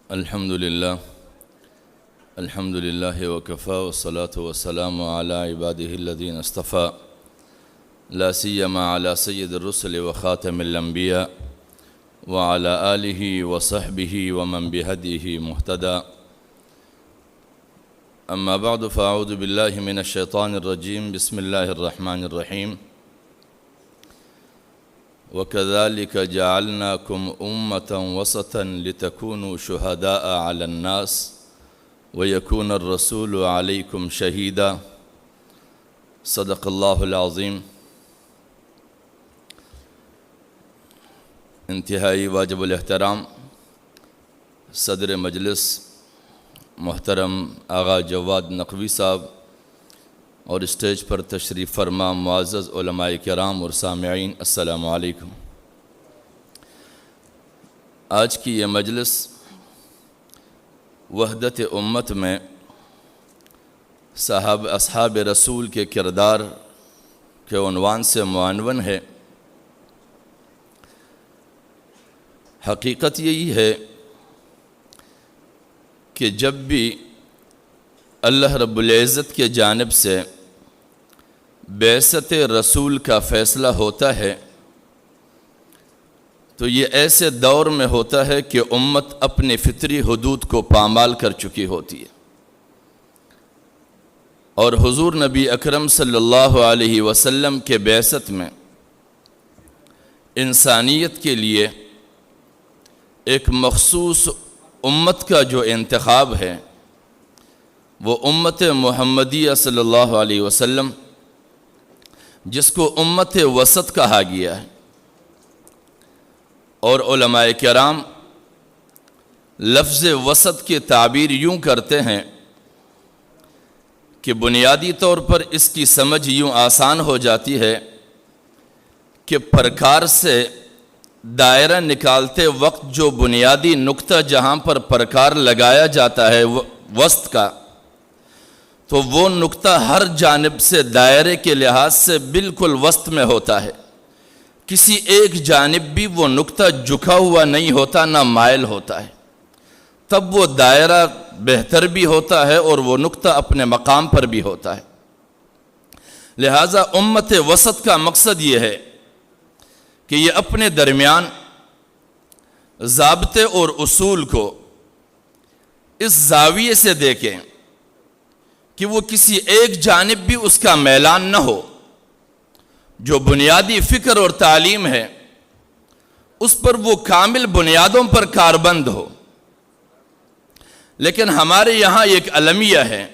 الحمد لله وكفى والصلاة والسلام على عباده الذين اصطفى لا سيما على سيد الرسل وخاتم الأنبياء وعلى آله وصحبه ومن بهديه مهتدى. أما بعد فأعوذ بالله من الشيطان الرجيم. بسم الله الرحمن الرحيم. وكذلك جعلناكم أمة وسطا لتكونوا شهداء على الناس ويكون الرسول عليكم شهيدا. صدق الله العظيم. انتہائی واجب الاحترام صدر مجلس محترم آغا جواد نقوی صاحب اور اسٹیج پر تشریف فرما معزز علماء کرام اور سامعین، السلام علیکم۔ آج کی یہ مجلس وحدت امت میں اصحاب رسول کے کردار کے عنوان سے معنون ہے۔ حقیقت یہی ہے کہ جب بھی اللہ رب العزت کے جانب سے بعثت رسول کا فیصلہ ہوتا ہے تو یہ ایسے دور میں ہوتا ہے کہ امت اپنی فطری حدود کو پامال کر چکی ہوتی ہے، اور حضور نبی اکرم صلی اللہ علیہ وسلم کے بعثت میں انسانیت کے لیے ایک مخصوص امت کا جو انتخاب ہے وہ امت محمدیہ صلی اللہ علیہ وسلم، جس کو امت وسط کہا گیا ہے۔ اور علماء کرام لفظ وسط کی تعبیر یوں کرتے ہیں کہ بنیادی طور پر اس کی سمجھ یوں آسان ہو جاتی ہے کہ پرکار سے دائرہ نکالتے وقت جو بنیادی نقطہ جہاں پر پرکار لگایا جاتا ہے وسط کا، تو وہ نقطہ ہر جانب سے دائرے کے لحاظ سے بالکل وسط میں ہوتا ہے۔ کسی ایک جانب بھی وہ نقطہ جھکا ہوا نہیں ہوتا، نہ مائل ہوتا ہے، تب وہ دائرہ بہتر بھی ہوتا ہے اور وہ نقطہ اپنے مقام پر بھی ہوتا ہے۔ لہٰذا امت وسط کا مقصد یہ ہے کہ یہ اپنے درمیان ضابطے اور اصول کو اس زاویے سے دیکھیں کہ وہ کسی ایک جانب بھی اس کا میلان نہ ہو۔ جو بنیادی فکر اور تعلیم ہے اس پر وہ کامل بنیادوں پر کاربند ہو۔ لیکن ہمارے یہاں ایک المیہ ہے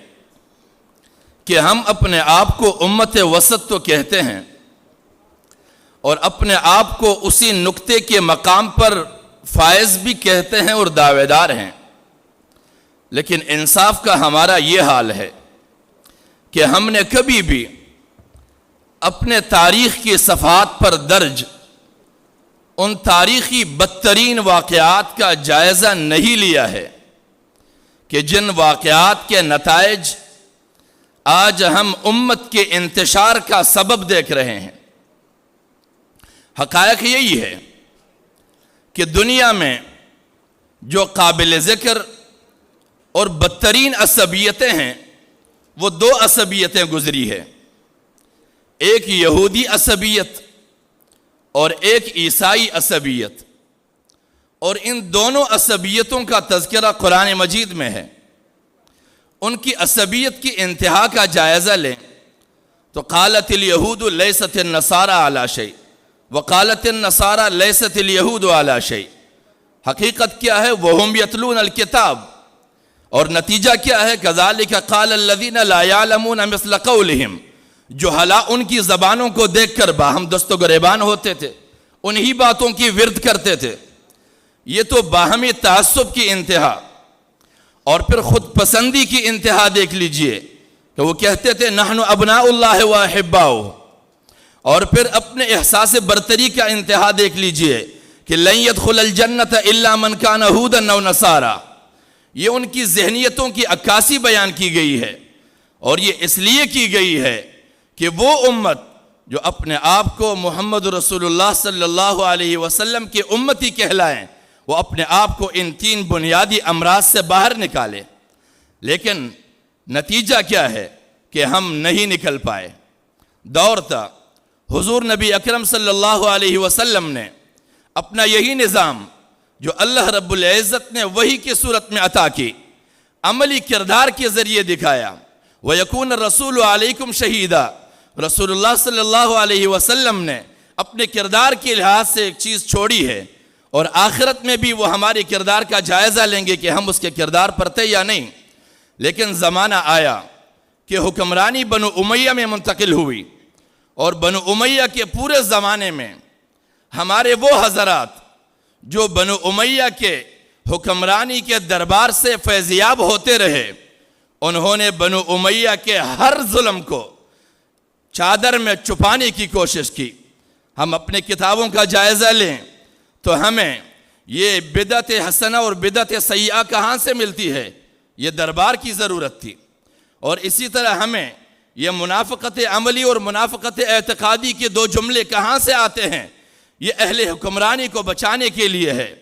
کہ ہم اپنے آپ کو امت وسط تو کہتے ہیں اور اپنے آپ کو اسی نقطے کے مقام پر فائز بھی کہتے ہیں اور دعوے دار ہیں، لیکن انصاف کا ہمارا یہ حال ہے کہ ہم نے کبھی بھی اپنے تاریخ کی صفحات پر درج ان تاریخی بدترین واقعات کا جائزہ نہیں لیا ہے کہ جن واقعات کے نتائج آج ہم امت کے انتشار کا سبب دیکھ رہے ہیں۔ حقائق یہی ہے کہ دنیا میں جو قابل ذکر اور بدترین عصبیتیں ہیں وہ دو عصبیتیں گزری ہے، ایک یہودی عصبیت اور ایک عیسائی عصبیت، اور ان دونوں عصبیتوں کا تذکرہ قرآن مجید میں ہے۔ ان کی عصبیت کی انتہا کا جائزہ لیں تو قالت الیہود لیست النصارى علی شیء وقالت النصارى لیست الیہود علی شیء۔ حقیقت کیا ہے؟ وہم یتلون الکتاب، اور نتیجہ کیا ہے؟ کذالک قال الذین لا یعلمون مثل قولہم۔ جہلا ان کی زبانوں کو دیکھ کر باہم دست و گریبان ہوتے تھے، انہی باتوں کی ورد کرتے تھے۔ یہ تو باہمی تعصب کی انتہا، اور پھر خود پسندی کی انتہا دیکھ لیجئے کہ وہ کہتے تھے نحن ابناء اللہ و احباؤہ، اور پھر اپنے احساس برتری کا انتہا دیکھ لیجئے کہ لن يدخل الجنت الا من كان هودا او نصارى۔ یہ ان کی ذہنیتوں کی عکاسی بیان کی گئی ہے، اور یہ اس لیے کی گئی ہے کہ وہ امت جو اپنے آپ کو محمد رسول اللہ صلی اللہ علیہ وسلم کی امتی کہلائیں، وہ اپنے آپ کو ان 3 بنیادی امراض سے باہر نکالے، لیکن نتیجہ کیا ہے کہ ہم نہیں نکل پائے۔ دور تھا حضور نبی اکرم صلی اللہ علیہ وسلم نے اپنا یہی نظام جو اللہ رب العزت نے وحی کی صورت میں عطا کی، عملی کردار کے ذریعے دکھایا۔ وَيَكُونَ الرَّسُولُ عَلَيْكُمْ شَهِيدًا، رسول اللہ صلی اللہ علیہ وسلم نے اپنے کردار کے لحاظ سے ایک چیز چھوڑی ہے، اور آخرت میں بھی وہ ہمارے کردار کا جائزہ لیں گے کہ ہم اس کے کردار پر تھے یا نہیں۔ لیکن زمانہ آیا کہ حکمرانی بنو امیہ میں منتقل ہوئی، اور بنو امیہ کے پورے زمانے میں ہمارے وہ حضرات جو بنو امیہ کے حکمرانی کے دربار سے فیضیاب ہوتے رہے، انہوں نے بنو امیہ کے ہر ظلم کو چادر میں چھپانے کی کوشش کی۔ ہم اپنے کتابوں کا جائزہ لیں تو ہمیں یہ بدعت حسنہ اور بدعت سیئہ کہاں سے ملتی ہے؟ یہ دربار کی ضرورت تھی۔ اور اسی طرح ہمیں یہ منافقت عملی اور منافقت اعتقادی کے 2 جملے کہاں سے آتے ہیں؟ یہ اہل حکمرانی کو بچانے کے لیے ہے۔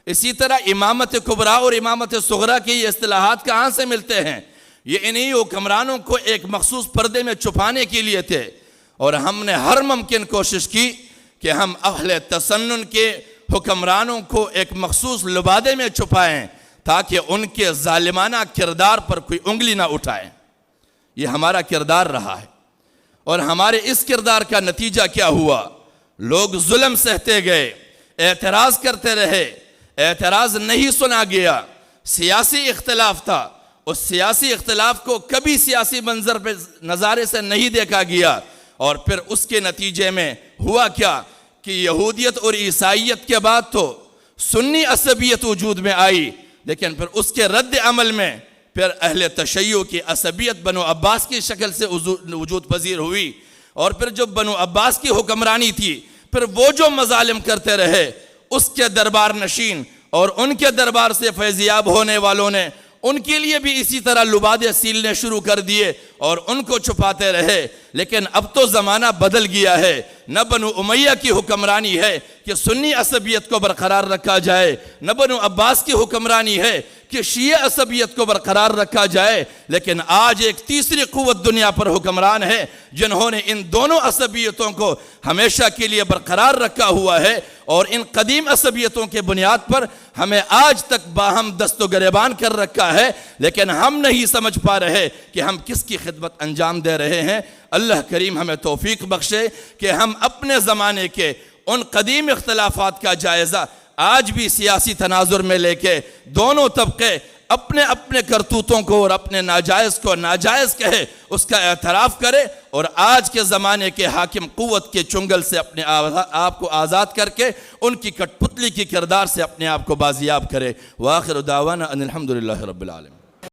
اسی طرح امامت کبریٰ اور امامت صغریٰ کی یہ اصطلاحات کہاں سے ملتے ہیں؟ یہ انہی حکمرانوں کو ایک مخصوص پردے میں چھپانے کے لیے تھے، اور ہم نے ہر ممکن کوشش کی کہ ہم اہل تسنن کے حکمرانوں کو ایک مخصوص لبادے میں چھپائیں تاکہ ان کے ظالمانہ کردار پر کوئی انگلی نہ اٹھائے۔ یہ ہمارا کردار رہا ہے، اور ہمارے اس کردار کا نتیجہ کیا ہوا؟ لوگ ظلم سہتے گئے، اعتراض کرتے رہے، اعتراض نہیں سنا گیا۔ سیاسی اختلاف تھا، اس سیاسی اختلاف کو کبھی سیاسی منظر پہ نظارے سے نہیں دیکھا گیا، اور پھر اس کے نتیجے میں ہوا کیا کہ یہودیت اور عیسائیت کے بعد تو سنی عصبیت وجود میں آئی، لیکن پھر اس کے رد عمل میں پھر اہل تشیع کی عصبیت بنو عباس کی شکل سے وجود پذیر ہوئی۔ اور پھر جو بنو عباس کی حکمرانی تھی، پھر وہ جو مظالم کرتے رہے، اس کے دربار نشین اور ان کے دربار سے فیضیاب ہونے والوں نے ان کے لیے بھی اسی طرح لبادے سیلنے شروع کر دیے اور ان کو چھپاتے رہے۔ لیکن اب تو زمانہ بدل گیا ہے، نہ بنو امیہ کی حکمرانی ہے کہ سنی عصبیت کو برقرار رکھا جائے، نہ بنو عباس کی حکمرانی ہے کہ شیعہ عصبیت کو برقرار رکھا جائے، لیکن آج ایک تیسری قوت دنیا پر حکمران ہے جنہوں نے ان دونوں عصبیتوں کو ہمیشہ کے لیے برقرار رکھا ہوا ہے، اور ان قدیم عصبیتوں کے بنیاد پر ہمیں آج تک باہم دست و گریبان کر رکھا ہے، لیکن ہم نہیں سمجھ پا رہے کہ ہم کس کی خدمت انجام دے رہے ہیں۔ اللہ کریم ہمیں توفیق بخشے کہ ہم اپنے زمانے کے ان قدیم اختلافات کا جائزہ آج بھی سیاسی تناظر میں لے کے دونوں طبقے اپنے اپنے کرتوتوں کو اور اپنے ناجائز کو ناجائز کہے، اس کا اعتراف کرے، اور آج کے زمانے کے حاکم قوت کے چنگل سے اپنے آپ کو آزاد کر کے ان کی کٹ پتلی کی کردار سے اپنے آپ کو بازیاب کرے۔ وآخر دعوانا ان الحمدللہ رب العالمین۔